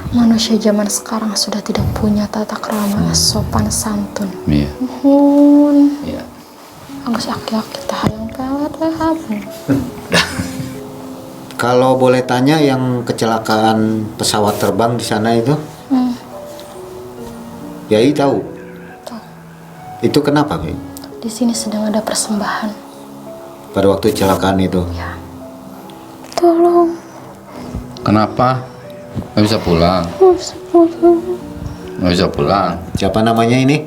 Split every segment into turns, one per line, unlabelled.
Manusia zaman sekarang sudah tidak punya tata krama sopan santun.
Iya. Iya.
Anggus aki-aki tahayang pelet apa?
Kalau boleh tanya yang kecelakaan pesawat terbang di sana itu, Yai tahu?
Tahu.
Itu kenapa, Bi?
Di sini sedang ada persembahan.
Pada waktu kecelakaan itu?
Ya. Tolong.
Kenapa? Nggak bisa pulang. Nggak bisa pulang.
Siapa namanya ini?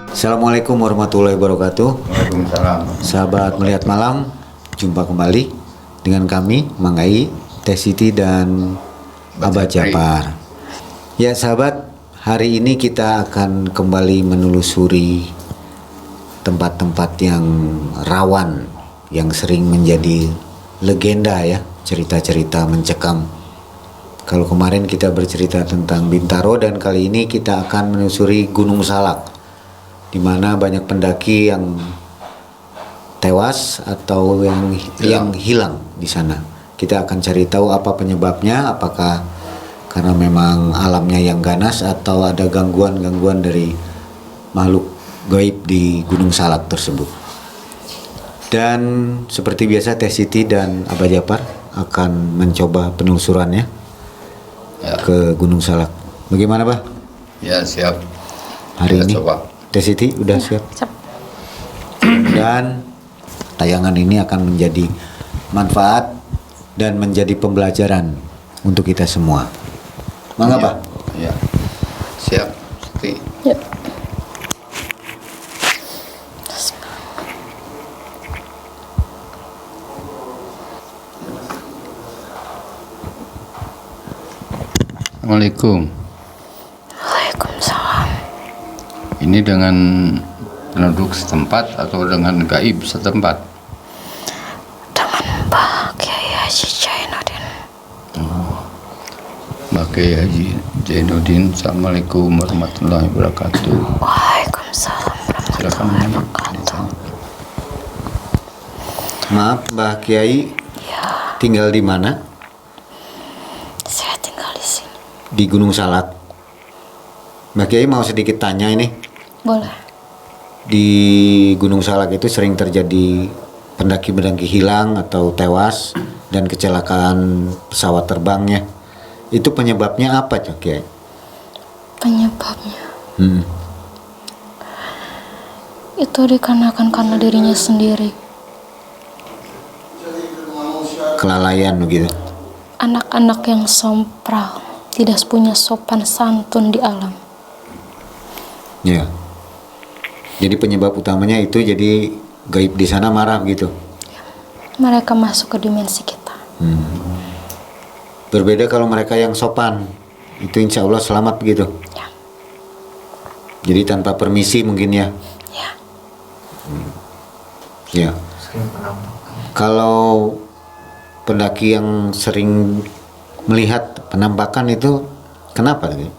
Assalamualaikum warahmatullahi wabarakatuh.
Waalaikumsalam.
Sahabat Melihat Malam, jumpa kembali dengan kami, Mang Ai, Teh Siti, dan Abah Japar. Ya sahabat, hari ini kita akan kembali menelusuri tempat-tempat yang rawan, yang sering menjadi legenda ya, cerita-cerita mencekam. Kalau kemarin kita bercerita tentang Bintaro, dan kali ini kita akan menelusuri Gunung Salak, di mana banyak pendaki yang tewas atau yang hilang di sana. Kita akan cari tahu apa penyebabnya, apakah karena memang alamnya yang ganas atau ada gangguan-gangguan dari makhluk gaib di Gunung Salak tersebut. Dan seperti biasa Teh Siti dan Abah Japar akan mencoba penelusurannya ke Gunung Salak. Bagaimana, Bah?
Ya, siap.
Hari
Kita
ini
coba.
Teh Siti udah siap?
Siap.
Dan tayangan ini akan menjadi manfaat dan menjadi pembelajaran untuk kita semua. Mangga, Pak?
Ya. Siap. Siti.
Ya.
Assalamualaikum.
Waalaikumsalam.
Ini dengan penduduk setempat atau dengan gaib setempat?
Dengan Mbak Kiai Haji Jainuddin.
Mbak Kiai Haji Jainuddin. Assalamualaikum warahmatullahi wabarakatuh.
Waalaikumsalam
Silakan.
warahmatullahi wabarakatuh.
Maaf, Mbah Kiai,
Ya,
tinggal di mana?
saya tinggal di sini.
Di Gunung Salak. Mbah Kiai mau sedikit tanya ini.
Boleh.
Di Gunung Salak itu sering terjadi pendaki-pendaki hilang atau tewas dan kecelakaan pesawat terbangnya. Itu penyebabnya apa, Cak Kiai?
Penyebabnya itu dikarenakan karena dirinya sendiri.
Kelalaian begitu.
Anak-anak yang sompral, tidak punya sopan santun di alam.
Ya. Jadi penyebab utamanya itu, jadi gaib di sana marah gitu.
Mereka masuk ke dimensi kita.
Berbeda kalau mereka yang sopan, itu insya Allah selamat begitu.
Ya.
Jadi tanpa permisi mungkin ya.
Ya.
Ya. Kalau pendaki yang sering melihat penampakan itu kenapa gitu?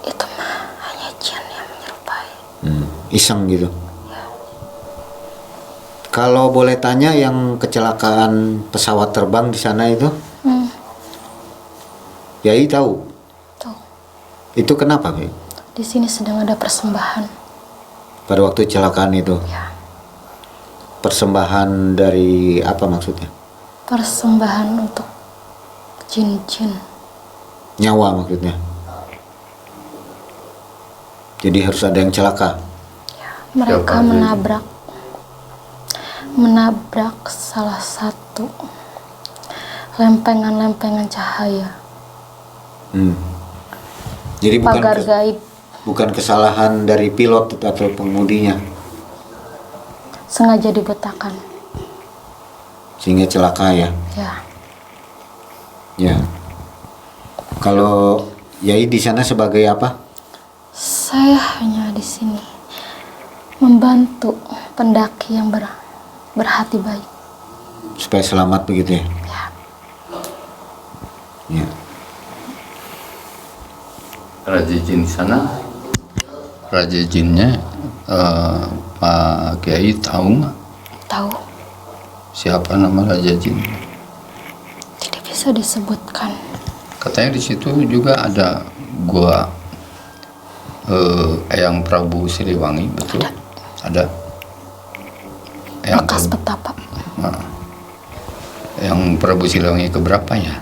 Itu mah hanya jin yang menyerupai.
Iseng gitu. Kalau boleh tanya yang kecelakaan pesawat terbang di sana itu, Yai tahu?
Tuh,
Itu kenapa, Bi?
di sini sedang ada persembahan.
Pada waktu kecelakaan itu,
Ya,
persembahan dari apa maksudnya?
persembahan untuk jin-jin.
Nyawa maksudnya. Jadi harus ada yang celaka.
Mereka menabrak salah satu lempengan-lempengan cahaya.
Jadi
Pagar gaib.
bukan kesalahan dari pilot atau pengemudinya,
Sengaja dibutakan.
sehingga celaka ya.
Ya,
Ya. Kalau Yai di sana sebagai apa?
saya hanya di sini membantu pendaki yang berhati baik.
Supaya selamat begitu ya.
Ya,
Ya.
Raja jin di sana, raja jinnya Pak Kiai tahu nggak
Tahu,
siapa nama raja jin?
tidak bisa disebutkan.
Katanya di situ juga ada gua Eyang Prabu Siliwangi, betul? Ada. Eyang
Bekas
Prabu-
petapa.
Nah, yang Prabu Siliwangi keberapa ya?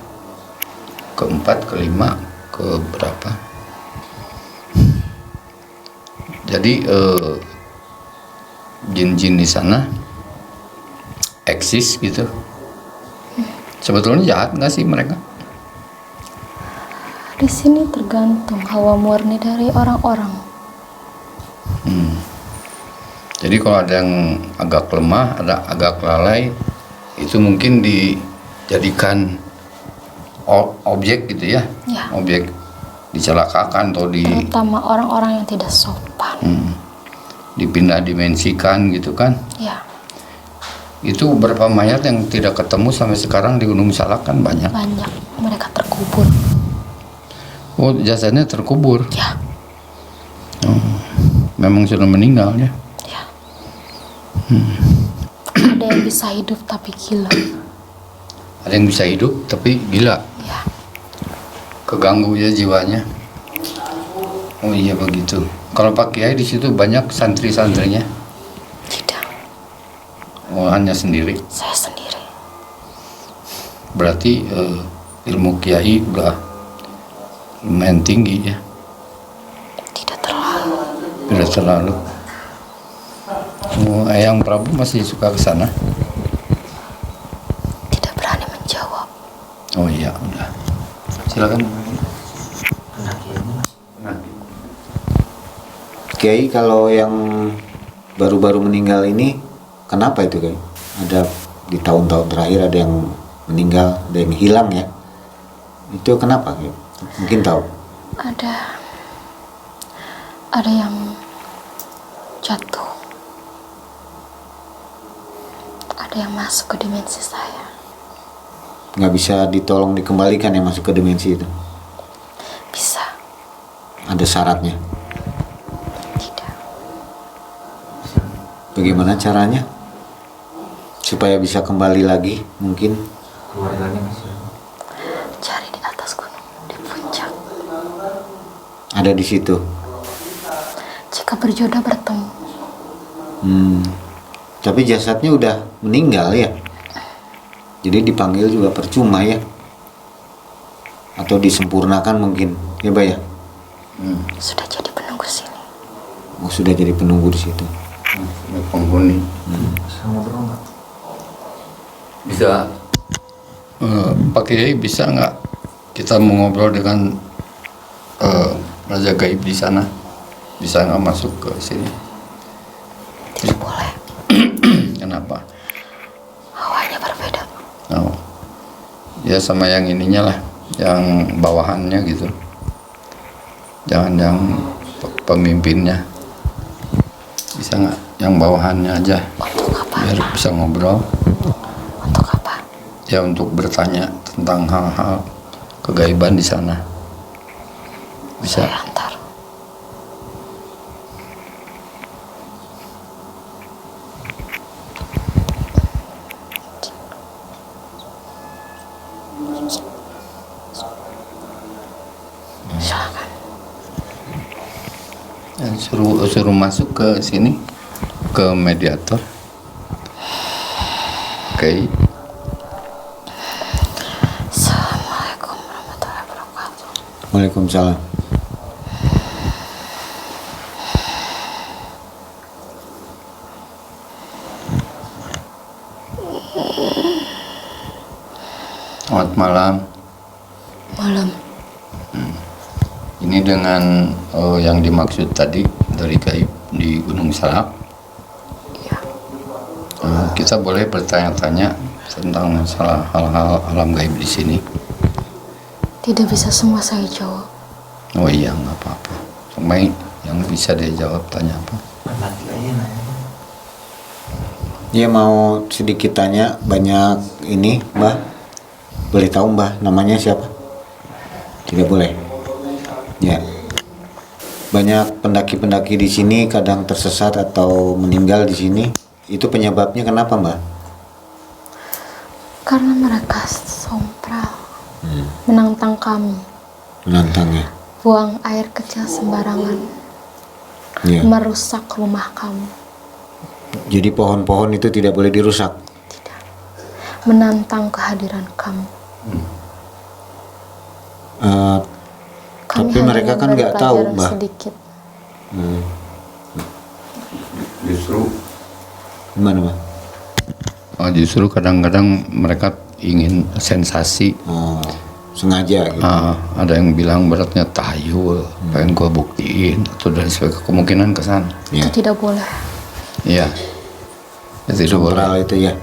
Keempat, kelima, keberapa? Jadi jin-jin di sana eksis gitu. Sebetulnya jahat nggak sih mereka?
Di sini tergantung hawa murni dari orang-orang.
Jadi kalau ada yang agak lemah, ada agak lalai, itu mungkin dijadikan objek gitu ya,
Ya.
objek dicelakakan atau
Terutama orang-orang yang tidak sopan.
dipindah dimensikan gitu kan.
Ya,
Itu berapa mayat yang tidak ketemu sampai sekarang di Gunung Salak kan banyak.
banyak mereka terkubur.
Oh, jasadnya terkubur.
Ya,
Memang sudah meninggal ya.
ya. Ada yang bisa hidup tapi gila.
Ada yang bisa hidup tapi gila,
Ya,
keganggu ya jiwanya. Oh iya begitu. Kalau Pak Kiai di situ banyak santri-santrinya.
tidak.
Oh, hanya sendiri.
Saya sendiri.
Berarti ilmu Kiai udah lumayan tinggi ya.
Tidak terlalu.
Tidak terlalu. Oh, Eyang Prabu masih suka ke sana.
Tidak berani menjawab.
Oh iya, udah. Silakan.
Kiai, kalau yang baru-baru meninggal ini kenapa itu Kiai? Ada di tahun-tahun terakhir ada yang meninggal, ada yang hilang ya. Itu kenapa Kiai? Mungkin tahu.
Ada yang jatuh. Ada yang masuk ke dimensi saya.
Nggak bisa ditolong dikembalikan yang masuk ke dimensi itu.
Bisa.
Ada syaratnya.
Tidak.
Bagaimana caranya? Supaya bisa kembali lagi mungkin.
Cari di atas gunung, di puncak.
Ada di situ.
Jika berjodoh bertemu.
Tapi jasadnya udah meninggal ya. Jadi dipanggil juga percuma ya. Atau disempurnakan mungkin. Ya, Mbak ya?
Sudah jadi penunggu sini.
Oh, sudah jadi penunggu di situ.
Ada penghuni. Bisa Pak Kiai bisa nggak kita mengobrol dengan Raja Gaib di sana? Bisa nggak masuk ke sini?
Tidak boleh.
Kenapa?
Hawanya berbeda.
Oh. Ya sama yang ininya lah, yang bawahannya gitu. Jangan yang pemimpinnya. Bisa nggak yang bawahannya aja?
Untuk apa?
Biar bisa ngobrol.
Untuk apa?
Ya untuk bertanya tentang hal-hal kegaiban di sana. Bisa.
Saya antar. Silakan.
Ya, suruh masuk ke sini, ke mediator. Oke.
Assalamualaikum warahmatullahi wabarakatuh.
Waalaikumsalam.
Selamat malam.
Malam.
Ini dengan yang dimaksud tadi dari gaib di Gunung Salak.
Ya.
Kita boleh bertanya-tanya tentang masalah hal-hal alam gaib di sini.
Tidak bisa semua saya jawab.
Oh iya, nggak apa-apa. Cuma yang bisa dia jawab tanya apa?
Ya mau sedikit tanya, banyak ini Mbah. Boleh tahu Mbah namanya siapa? Tidak boleh. Ya. Banyak pendaki-pendaki di sini kadang tersesat atau meninggal di sini. Itu penyebabnya kenapa, Mbak?
Karena mereka sompral, menantang kami,
Menantangnya.
buang air kecil sembarangan,
Ya.
merusak rumah kami,
Jadi pohon-pohon itu tidak boleh dirusak.
tidak, menantang kehadiran kami. Kami
Tapi
hanya
mereka kan
memberi
nggak tahu,
pelajaran
Mbak.
sedikit.
Justru
Gimana, Mbak?
justru kadang-kadang mereka ingin sensasi.
Oh, sengaja gitu.
Ada yang bilang beratnya tahayul, pengen gua buktiin atau dan sebagainya, kemungkinan ke sana.
Ya.
Itu tidak boleh.
Iya. Itu boleh.
Sompral itu ya.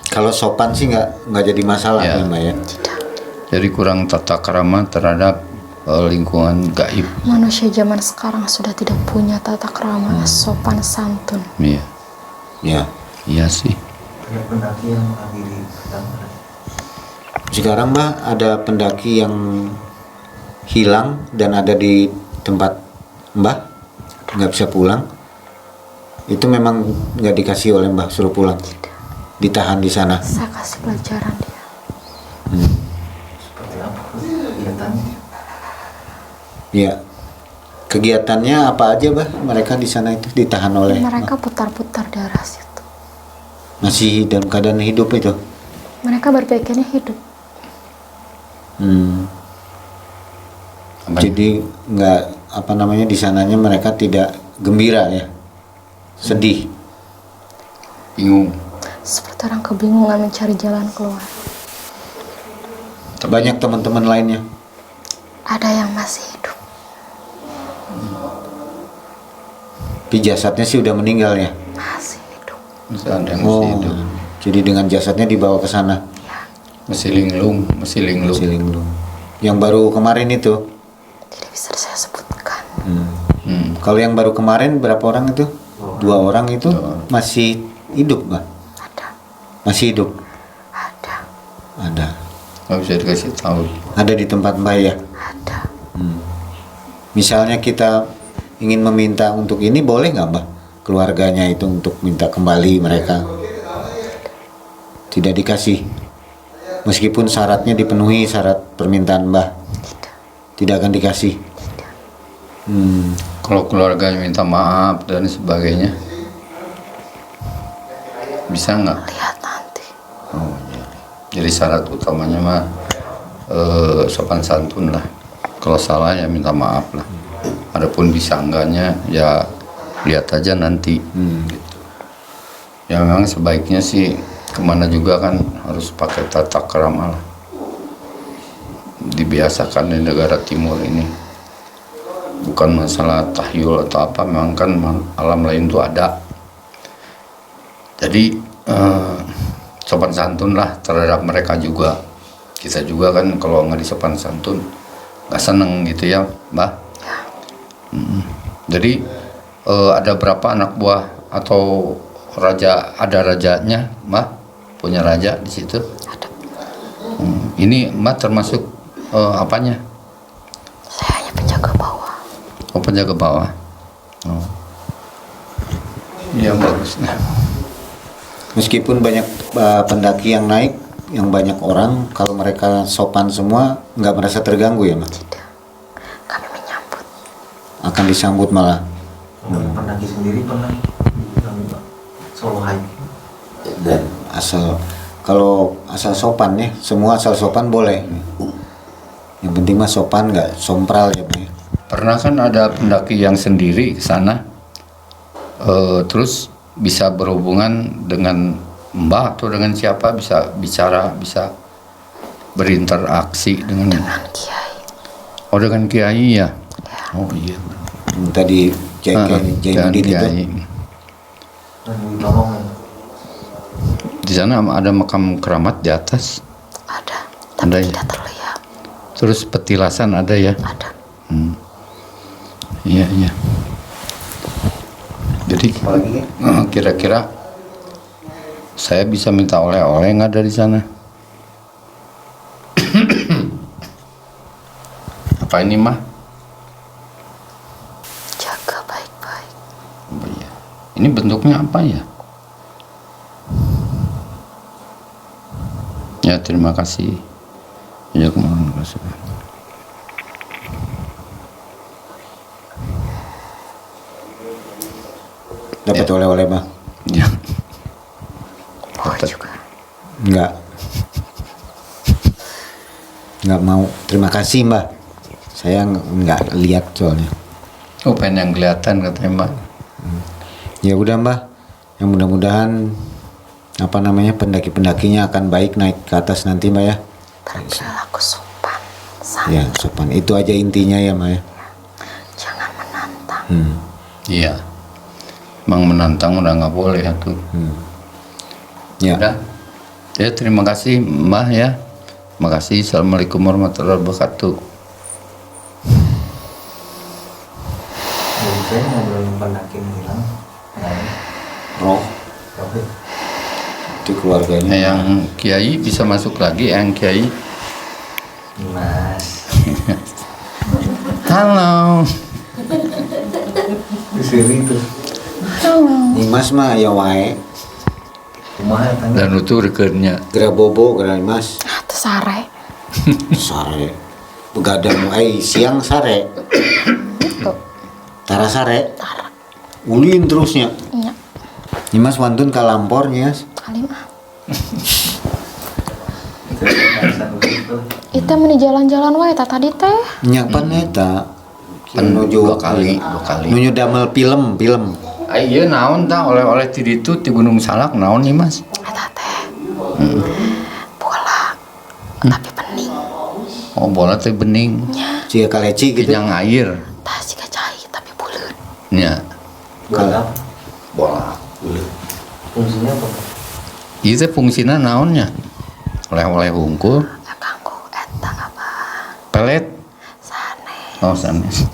Kalau sopan sih nggak jadi masalah
Ya.
ya, Mbak ya.
Tidak.
Jadi kurang tata krama terhadap lingkungan gaib.
Manusia zaman sekarang sudah tidak punya tata krama, sopan santun.
Iya.
Ya.
Iya sih.
Banyak pendaki yang mengakhiri perjalanan.
Sekarang, Mbak, ada pendaki yang hilang dan ada di tempat Mbak, nggak bisa pulang. Itu memang nggak dikasih oleh Mbak, suruh pulang. Ditahan di sana.
Saya kasih pelajaran dia.
Seperti apa kegiatannya?
Ya. Kegiatannya apa aja, Mbak? Mereka di sana itu ditahan oleh
Mereka putar-putar daerah situ.
masih dalam keadaan hidup itu.
Mereka berpikirnya hidup.
Apa?
Jadi nggak di sananya mereka tidak gembira ya, sedih.
Bingung.
Seperti orang kebingungan mencari jalan keluar.
Banyak teman-teman lainnya.
Ada yang masih hidup.
Tapi jasadnya sih udah meninggal ya.
Masih hidup.
Masih ada yang masih hidup.
Jadi dengan jasadnya dibawa ke sana.
Ya,
Masih linglung.
Si linglung. Yang baru kemarin itu.
tidak bisa saya sebutkan.
Kalau yang baru kemarin berapa orang itu? 2 orang itu masih hidup, Mbak?
Ada.
Masih hidup.
Ada.
Ada.
Nggak bisa dikasih tahu.
Ada di tempat Mbak ya.
Ada.
Misalnya kita ingin meminta untuk ini, boleh nggak, Mbak? Keluarganya itu untuk minta kembali mereka. Tidak dikasih. Meskipun syaratnya dipenuhi, syarat permintaan Mbak. Tidak akan dikasih.
Kalau keluarganya minta maaf dan sebagainya, bisa nggak?
Lihat nanti.
Oh, iya. Jadi syarat utamanya mah sopan santun lah. Kalau salah ya minta maaf lah. Adapun bisa enggaknya ya lihat aja nanti. Gitu. Ya memang sebaiknya sih kemana juga kan harus pakai tata krama lah. Dibiasakan di negara timur ini. Bukan masalah tahyul atau apa, memang kan alam lain itu ada. Jadi sopan santun lah terhadap mereka juga. Kita juga kan kalau nggak disopan santun nggak seneng gitu ya, Mbak. Jadi ada berapa anak buah atau raja, ada rajanya, Mbak? Punya raja di situ?
Ada.
Ini Mbak termasuk apanya?
Saya hanya penjaga bawah.
Oh, penjaga bawah. Oh. Iya, bagus. Nah.
Meskipun banyak pendaki yang naik, yang banyak orang, kalau mereka sopan semua, nggak merasa terganggu ya, Mbak?
Tidak. Kami menyambut.
Akan disambut malah.
Untuk pendaki sendiri pernah kami Pak solo hiking.
Dan kalau asal sopan ya, semua asal sopan boleh. Yang penting mah sopan, nggak sompral ya, Mbak.
Pernah kan ada pendaki yang sendiri ke sana, terus bisa berhubungan dengan Mbak atau dengan siapa, bisa bicara, bisa berinteraksi dengan
Kiai.
Oh, dengan kiai ya. Oh iya.
Tadi
Dengan
Jainuddin itu.
kiai.
Dan ditolong ya.
Di sana ada makam keramat di atas.
Ada.
Ada
Tapi
ya?
tidak terlihat.
Terus petilasan ada ya.
Ada.
Iya iya. Jadi
Apalagi ya?
kira-kira saya bisa minta oleh-oleh nggak dari sana? Apa ini mah?
Jaga baik-baik.
Oh, iya. Ini bentuknya apa ya? Ya, terima kasih. Ya, terima kasih.
Dapat oleh-oleh Mbah?
Ya.
Boleh juga.
Nggak mau. Terima kasih Mbah. Saya nggak lihat soalnya.
Oh, pengen yang kelihatan katanya Mbak.
Ya udah Mbah. Yang mudah-mudahan apa namanya pendaki-pendakinya akan baik naik ke atas nanti Mbak ya.
Berperilaku sopan,
Ya
santun.
sopan. Itu aja intinya ya Mbak ya.
Jangan menantang.
Iya. Emang menantang udah nggak boleh tuh.
Ya.
Udah. Ya, terima kasih Mbah ya. Makasih. Assalamualaikum warahmatullahi wabarakatuh.
Jadi saya ngobrolin pendaki hilang.
Roh
Tapi
di keluarganya.
Yang Kiai bisa masuk lagi, yang Kiai.
Mas,
Halo.
di sini tuh
Nimas mah ya wae.
kumaha tanya.
Dan itu rekennya.
Gera bobo gera Nimas.
Ah, itu sare.
Sare. Begadang siang sare. Tara sare.
Tara.
Ulin terusnya.
Nya,
Nimas wantun ka lampornya.
kalimah.
Kita bahasan begitu.
Itu meni jalan-jalan wae tadi teh.
Nya pan eta.
Kan dua kali.
Nuju damel film.
Iya naon tah oleh-oleh ti ditu ti Gunung Salak naon nih Mas?
Eta teh. Bola. Tapi pening.
Oh, bola teh bening.
Nya,
Cia kaleci gitu.
Kijang air.
tah siga cai tapi buleun.
Nya,
Kalau
bola.
Fungsinya apa?
Ieu teh fungsina naonnya? Oleh-oleh hungkul,
Ya kanggo eta apa?
pelet.
Sanes.
Oh, sanes.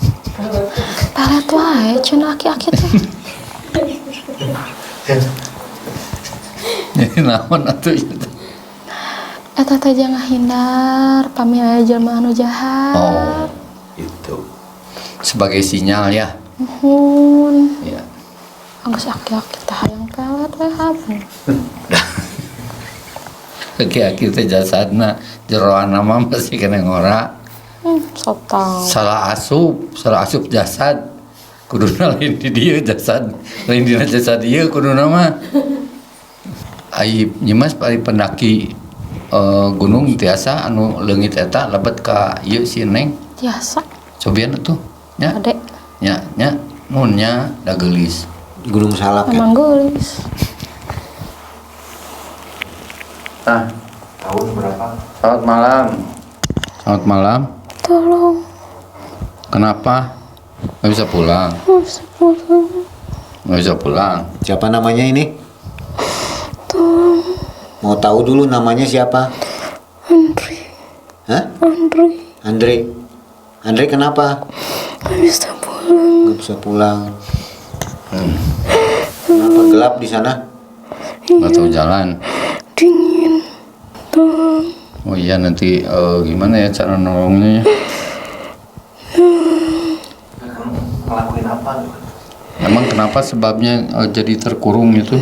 Pelet wae cenah aki-aki teh.
Jadi naon atuh ieu teh?
Eta teh jangan hindar pami aya jelema anu jahat.
Oh, itu. Sebagai sinyal ya.
Nuhun.
Ya.
Anggus aki-aki teh hayang pelet we haben.
Aki-aki teh jasadna jeroana mah masih kena ngora.
Sotang.
Salah asup jasad. Kuduna lain di dieu jasad, lain dina jasad ieu kuduna mah. Ai nyimas pari pendaki gunung tiasa anu leungit eta lebet ka ieu si Neng.
Biasa.
Cobian atuh. Nya.
Adek.
Nya nunnya da geulis.
Gunung Salak ya.
Emang geulis.
Ah,
Tahun berapa?
selamat malam. Selamat malam.
Tolong.
Kenapa? Nggak bisa pulang. Nggak bisa pulang.
Siapa namanya ini?
Tolong.
Mau tahu dulu namanya siapa?
Andri.
Hah?
Andri.
Andre kenapa?
Gak bisa pulang.
Nggak bisa pulang. Kenapa gelap di sana?
Nggak tahu jalan.
Dingin. Tolong.
Oh iya nanti gimana ya cara nolongnya ya?
Kamu ngelakuin apa?
Emang kenapa sebabnya jadi terkurung itu?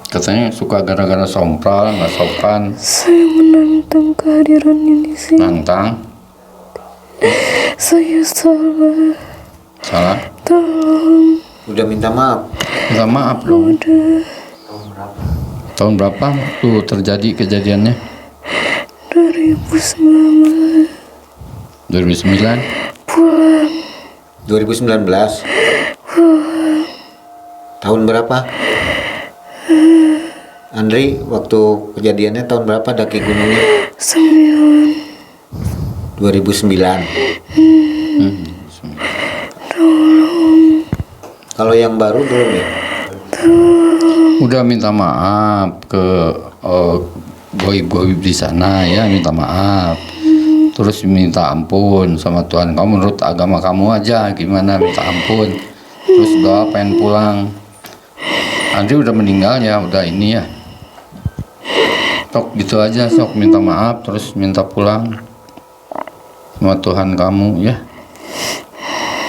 Katanya suka gara-gara sompral, nggak sopan,
Saya menantang kehadirannya di sini.
nantang,
Saya salah.
salah.
Tolong.
Udah minta maaf.
Minta maaf dong.
Udah.
Tahun berapa?
Tahun berapa tuh terjadi kejadiannya?
2019.
2009?
Pulang.
2019. Tahun berapa? Andri, waktu kejadiannya tahun berapa daki gunungnya?
9.
2009. Kalau yang baru belum ya?
Udah minta maaf ke goib-goib di sana ya, minta maaf. Terus minta ampun sama Tuhan. Kamu menurut agama kamu aja gimana, minta ampun. Terus doa pengen pulang. Andri udah meninggal ya, udah ini ya. Sok gitu aja, sok minta maaf terus minta pulang. sama Tuhan kamu ya.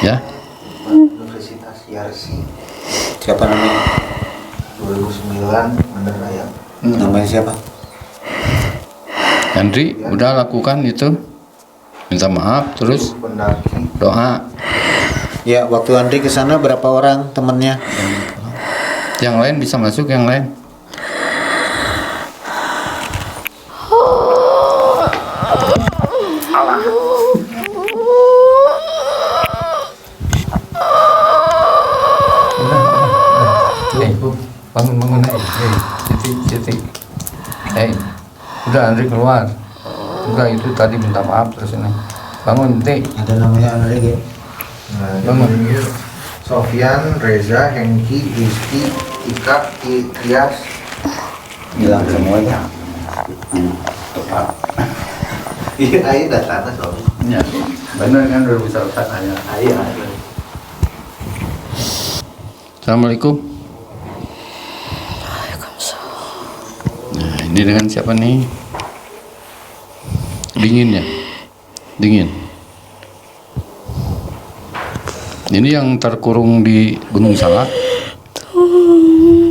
Ya.
Universitas Yarsi
Siapa namanya?
2009 bener ya.
Namanya siapa?
Andri, udah lakukan itu. Minta maaf terus
Pendaki
doa.
Ya, waktu Andri ke sana berapa orang temennya?
Yang lain bisa masuk, yang lain. Hei, bangun, hei, Siti. Hei, udah Andri keluar. Udah itu tadi minta maaf terus ini. Bangun, Siti.
Ada namanya Andri ya?
Bangun.
Sofyan, Reza, Hengki, Rizky, Ika, Ilyas.
Hilang semuanya.
Tepat.
Iya, ayo datang soalnya.
Ya, benar kan udah bisa tanya.
Ayo.
Assalamualaikum.
Waalaikumsalam.
Nah, ini dengan siapa nih? Dingin ya? Dingin. Ini yang terkurung di Gunung Salak.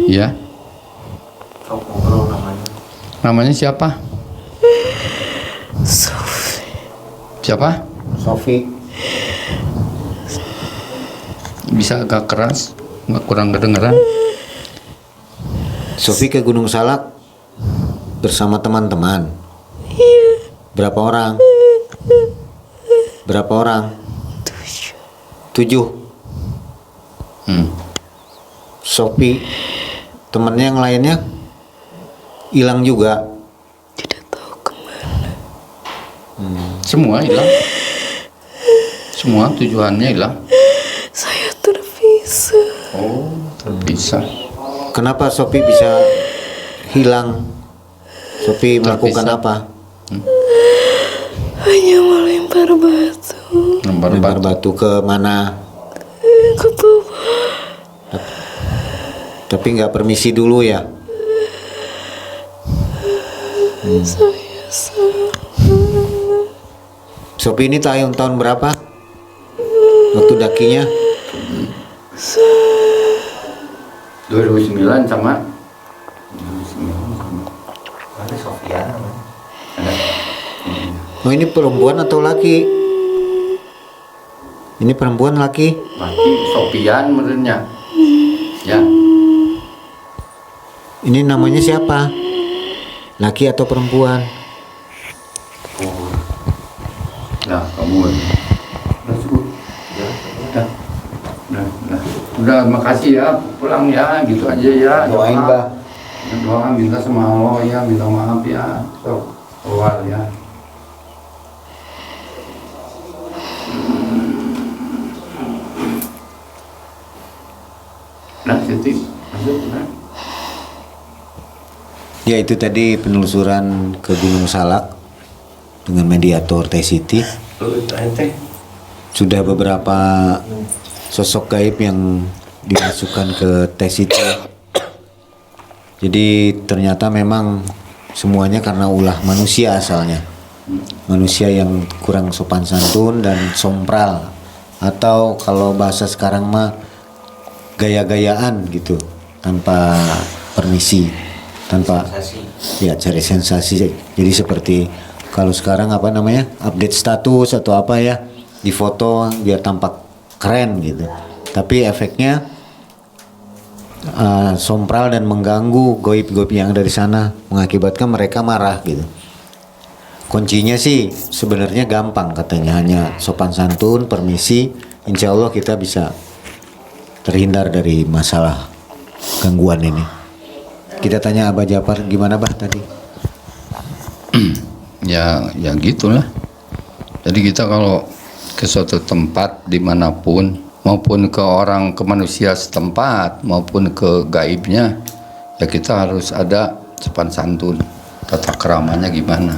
Ya.
Sok ngobrol namanya.
Namanya siapa?
Sofi.
Siapa?
Sofi.
Bisa agak keras, nggak kurang kedengeran.
Sofi ke Gunung Salak bersama teman-teman. Berapa orang? Berapa orang? 7. Sofi, temennya yang lainnya hilang juga.
Tidak tahu kemana.
Semua hilang. Semua tujuannya hilang.
Saya terpisah.
Oh, terpisah.
Kenapa Sofi bisa hilang? Sofi melakukan
Terpisah.
apa?
Hanya melempar batu
Lempar
Lempar
batu.
batu ke mana?
ke bawah.
Tapi nggak permisi dulu ya?
Saya salah.
Sofi ini tahun berapa? Waktu dakinya?
2009 sama.
Ada Sofyan namanya.
Oh, ini perempuan atau laki? Ini perempuan laki?
Mati Sopian menurutnya. Ya.
Ini namanya siapa? Laki atau perempuan?
Nah, kamu. Udah cukup. Udah. Udah, makasih ya. Pulang ya, gitu aja ya.
Doain, Mbah.
Doa minta sama Allah ya, minta maaf ya. So, keluar ya. Nah, Siti, lanjut, nah.
Ya, itu tadi penelusuran ke Gunung Salak dengan mediator T-City. Sudah beberapa sosok gaib yang dimasukkan ke T-City. Jadi ternyata memang semuanya karena ulah manusia asalnya. Manusia yang kurang sopan santun dan sompral, atau kalau bahasa sekarang mah gaya-gayaan gitu, tanpa permisi, tanpa ya cari sensasi. Jadi seperti kalau sekarang apa namanya, update status atau apa ya, di foto biar tampak keren gitu, tapi efeknya sompral dan mengganggu goib-goib yang ada di sana, mengakibatkan mereka marah gitu. Kuncinya sih sebenarnya gampang katanya, hanya sopan santun, permisi, insya Allah kita bisa terhindar dari masalah gangguan ini. Kita tanya Abah Japar, gimana Bah tadi?
Ya gitulah. Jadi kita kalau ke suatu tempat dimanapun, maupun ke orang, ke manusia setempat, maupun ke gaibnya, ya kita harus ada sopan santun, tata keramanya gimana.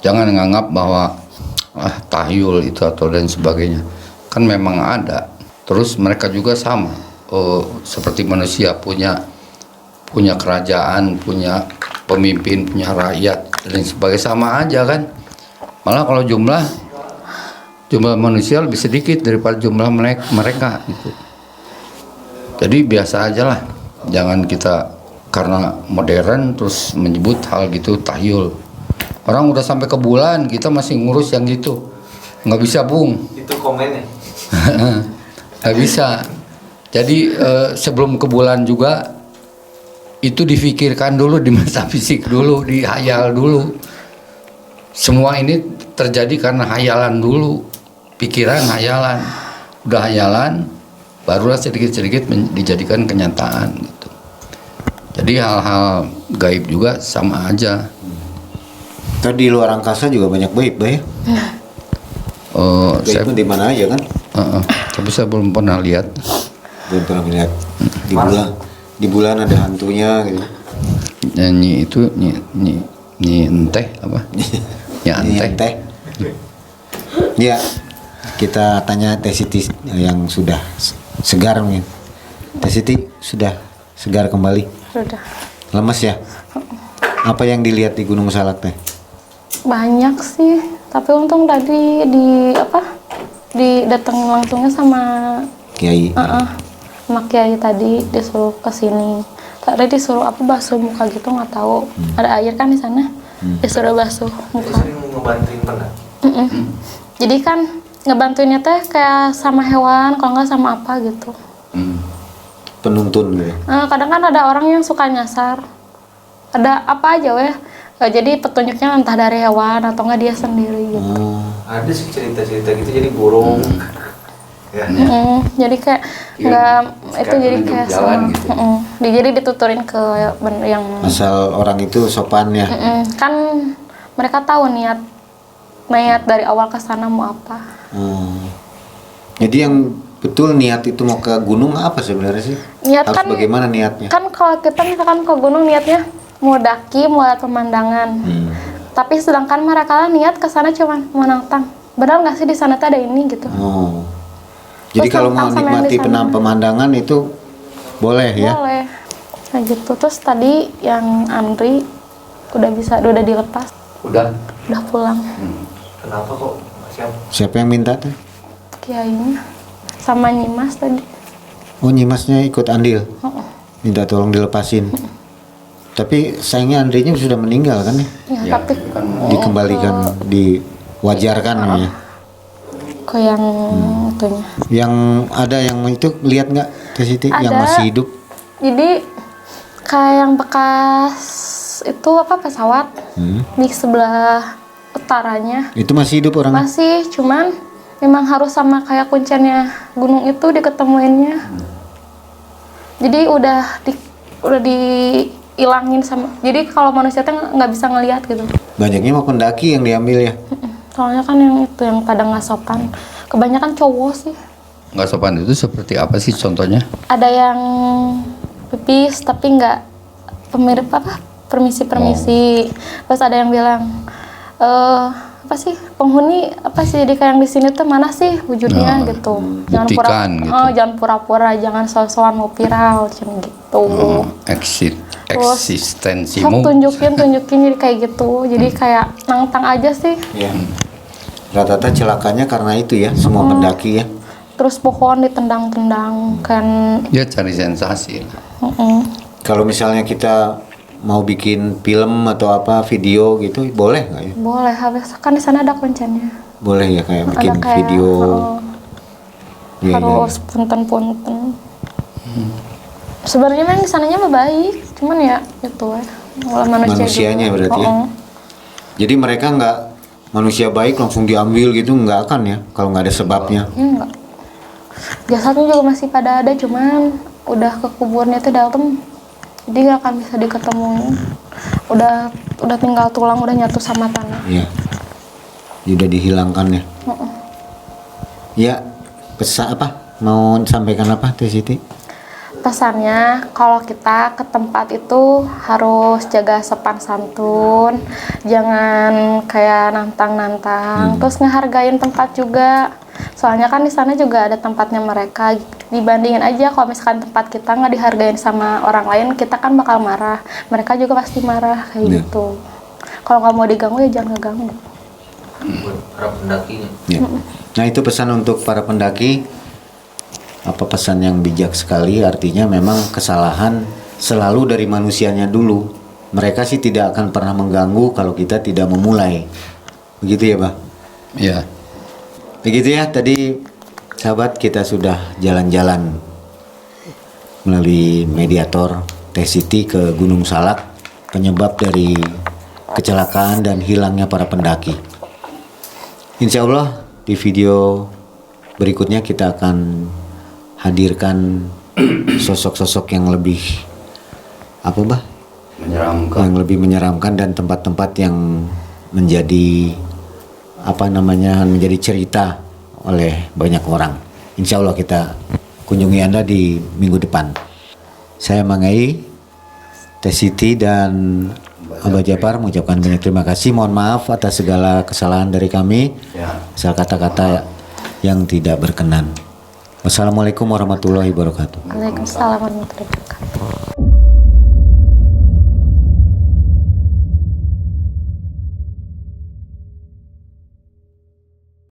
Jangan nganggap bahwa tahyul itu atau dan sebagainya, kan memang ada. Terus mereka juga sama, seperti manusia punya kerajaan, punya pemimpin, punya rakyat dan sebagainya, sama aja kan. Malah kalau jumlah jumlah manusia lebih sedikit daripada jumlah mereka gitu. Jadi biasa aja lah, jangan kita karena modern terus menyebut hal gitu tahyul. Orang udah sampai ke bulan, kita masih ngurus yang gitu, nggak bisa Bung.
Itu komennya.
Nggak bisa. Jadi sebelum ke bulan juga itu difikirkan dulu, di masa fisik dulu, dihayal dulu. Semua ini terjadi karena hayalan dulu, pikiran hayalan, udah hayalan, barulah sedikit-sedikit dijadikan kenyataan gitu. Jadi hal-hal gaib juga sama aja.
Tadi di luar angkasa juga banyak gaib, ya? Gaib di mana aja kan?
Tapi saya belum pernah lihat.
Belum pernah lihat. Di bulan ada hantunya gitu.
Nyi itu nyi enteh apa? Ya enteh.
Ya, kita tanya Teh Siti yang sudah segar mungkin. Teh Siti sudah segar kembali.
Sudah.
Lemes ya? Apa yang dilihat di Gunung Salak Teh?
Banyak sih, tapi untung tadi didatengin langsungnya sama
Kiai.
sama Kiai tadi, disuruh ke sini. Tadi disuruh basuh muka gitu, nggak tahu. Ada air kan di sana. Disuruh basuh
Jadi
muka.
sering ngebantuin pernah.
Jadi kan ngebantuinnya teh kayak sama hewan, kalau nggak sama apa gitu.
Penuntun gitu.
Kadang kan ada orang yang suka nyasar. Ada apa aja weh. Jadi petunjuknya entah dari hewan atau nggak dia sendiri gitu.
Ada sih cerita-cerita gitu, jadi burung. Ya.
Jadi kayak nggak itu jadi
penunjuk
kayak
jalan
sama,
gitu.
Jadi dituturin ke yang
Asal orang itu sopan ya.
kan mereka tahu niat dari awal ke sana mau apa.
Jadi yang betul niat itu mau ke gunung apa sebenarnya sih?
Niat
Harus
kan
bagaimana niatnya?
Kan kalau kita misalkan ke gunung niatnya mau daki, mau lihat pemandangan. Tapi sedangkan mereka niat ke sana cuma mau nantang. Benar nggak sih di sana tuh ada ini gitu?
Jadi
Terus
kalau mau
nantang sama yang
nikmati
di sana.
pemandangan itu boleh ya?
Boleh. Nah gitu. Terus tadi yang Andri udah dilepas,
Udah.
udah pulang.
Kenapa kok?
Siapa yang minta tuh?
Kiainya sama Nyimas tadi.
Oh, Nyimasnya ikut andil.
Oh,
Minta tolong dilepasin. Tapi sayangnya Andrinya sudah meninggal kan ya?
ya, tapi
Dikembalikan, diwajarkan namanya.
ke yang itunya.
Yang ada yang itu lihat nggak Teh Siti yang
Ada.
masih hidup?
Jadi kayak yang bekas itu pesawat di sebelah utaranya
Itu masih hidup orangnya?
masih, cuman memang harus sama kayak kuncinya gunung itu diketemuinnya. Jadi udah diilangin sama. Jadi kalau manusia tuh nggak bisa ngelihat gitu.
Banyaknya mau pendaki yang diambil ya?
Soalnya kan yang itu yang pada nggak sopan. Kebanyakan cowok sih.
Nggak sopan itu seperti apa sih contohnya?
Ada yang pipis tapi nggak permisi. Terus ada yang bilang penghuni jadi kayak yang di sini tuh mana sih wujudnya gitu.
buktikan gitu.
Jangan pura-pura, jangan soal-soal mau viral gitu.
Eksistensimu.
Sok tunjukin jadi kayak gitu. Jadi kayak nantang aja sih.
Iya. Rata-rata celakanya karena itu ya, semua pendaki ya.
Terus pohon ditendang-tendang kan.
Ya cari sensasi.
Kalau misalnya kita mau bikin film atau video gitu, boleh nggak ya?
Boleh, kan di sana ada kontennya.
Boleh ya, kayak bikin
Ada kayak,
video. Iya,
harus punten-punten. Sebenarnya memang di sananya mah baik, cuman ya itu ya. Kalau
Manusianya
juga.
berarti ya? Jadi mereka nggak manusia baik langsung diambil gitu, nggak akan ya kalau nggak ada sebabnya.
Enggak. Jasadnya juga masih pada ada, cuman udah ke kuburnya tuh dalam. Jadi nggak akan bisa diketemuin. Udah tinggal tulang, udah nyatu sama tanah.
Iya. Sudah dihilangkan ya. Ya, pesan apa? Mau sampaikan apa Teh Siti?
Pesannya kalau kita ke tempat itu harus jaga sopan santun, jangan kayak nantang-nantang, terus ngehargain tempat juga. Soalnya kan di sana juga ada tempatnya mereka. Dibandingin aja kalau misalkan tempat kita nggak dihargain sama orang lain, kita kan bakal marah. Mereka juga pasti marah kayak gitu. Kalau nggak mau diganggu ya jangan ngeganggu.
buat para pendakinya.
Ya. Nah itu pesan untuk para pendaki, apa pesan yang bijak sekali, artinya memang kesalahan selalu dari manusianya dulu. Mereka sih tidak akan pernah mengganggu kalau kita tidak memulai. Begitu ya Pak?
Ya,
Begitu ya, tadi sahabat kita sudah jalan-jalan melalui mediator T-City ke Gunung Salak, penyebab dari kecelakaan dan hilangnya para pendaki. Insya Allah di video berikutnya kita akan hadirkan sosok-sosok yang lebih apa bah?
menyeramkan.
Yang lebih menyeramkan dan tempat-tempat yang menjadi apa namanya menjadi cerita oleh banyak orang. Insya Allah kita kunjungi Anda di minggu depan. Saya Mangai, T-City dan Abah Japar mengucapkan banyak terima kasih. Mohon maaf atas segala kesalahan dari kami,
Ya.
asal kata-kata yang tidak berkenan. Wassalamualaikum warahmatullahi wabarakatuh.
Waalaikumsalam warahmatullahi wabarakatuh.